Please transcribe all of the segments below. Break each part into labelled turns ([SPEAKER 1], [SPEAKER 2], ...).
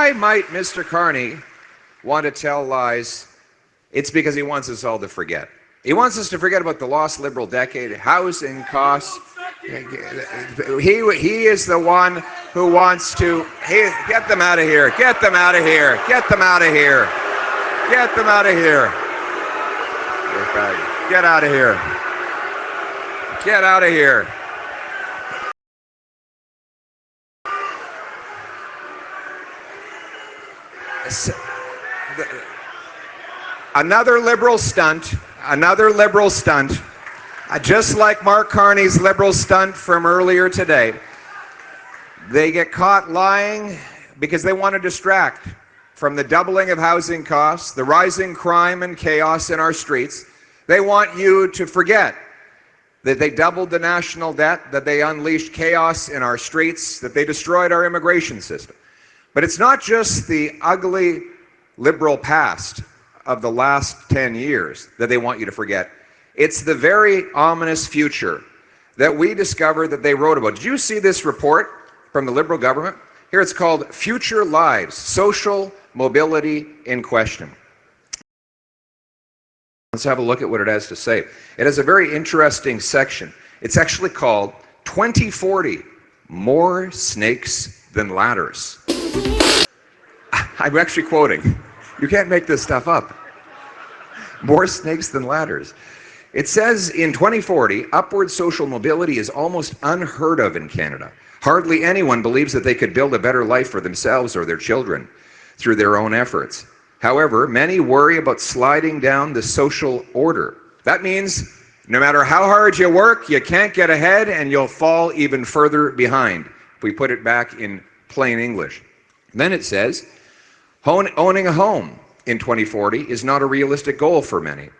[SPEAKER 1] why might Mr. Carney want to tell lies? It's because he wants us all to forget. He wants us to forget about the lost Liberal decade, housing costs. He is the one who wants to get them out of here. Get them out of here. Get them out of here. Get them out of here. Get out of here. Get out of here. Another Liberal stunt. Just like Mark Carney's Liberal stunt from earlier today. They get caught lying because they want to distract from the doubling of housing costs, the rising crime and chaos in our streets. They want you to forget that they doubled the national debt, that they unleashed chaos in our streets, that they destroyed our immigration system. But it's not just the ugly Liberal past of the last 10 years that they want you to forget. It's the very ominous future that we discovered that they wrote about. Did you see this report from the Liberal government? Here it's called Future Lives, Social Mobility in Question. Let's have a look at what it has to say. It has a very interesting section. It's actually called 2040, More Snakes Than Ladders. I'm actually quoting. You can't make this stuff up. More snakes than ladders. It says in 2040, upward social mobility is almost unheard of in Canada. Hardly anyone believes that they could build a better life for themselves or their children through their own efforts. However, many worry about sliding down the social order. That means no matter how hard you work, you can't get ahead and you'll fall even further behind. If we put it back in plain English. Then it says, owning a home in 2040 is not a realistic goal for many.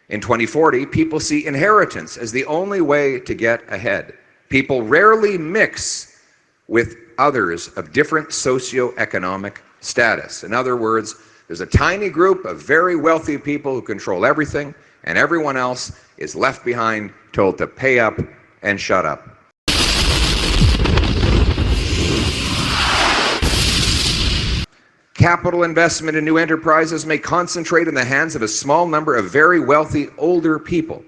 [SPEAKER 1] In 2040, people see inheritance as the only way to get ahead. People rarely mix with others of different socioeconomic status. In other words, there's a tiny group of very wealthy people who control everything, and everyone else is left behind, told to pay up and shut up. Capital investment in new enterprises may concentrate in the hands of a small number of very wealthy older people.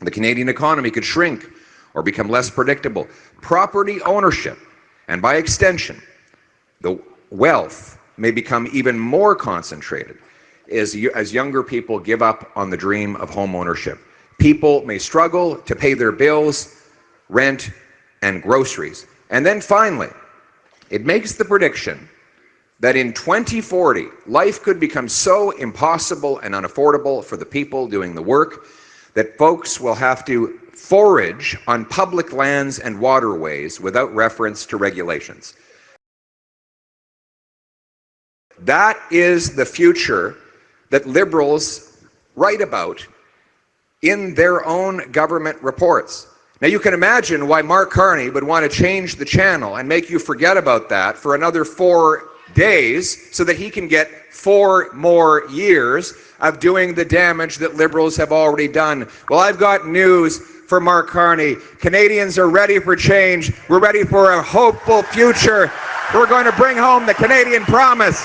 [SPEAKER 1] The Canadian economy could shrink or become less predictable. Property ownership, and by extension, the wealth may become even more concentrated as younger people give up on the dream of home ownership. People may struggle to pay their bills, rent, and groceries. And then finally, it makes the prediction that in 2040, life could become so impossible and unaffordable for the people doing the work that folks will have to forage on public lands and waterways without reference to regulations. That is the future that Liberals write about in their own government reports. Now you can imagine why Mark Carney would want to change the channel and make you forget about that for another 4 days so that he can get 4 more years of doing the damage that Liberals have already done. Well, I've got news for Mark Carney. Canadians are ready for change. We're ready for a hopeful future. We're going to bring home the Canadian promise.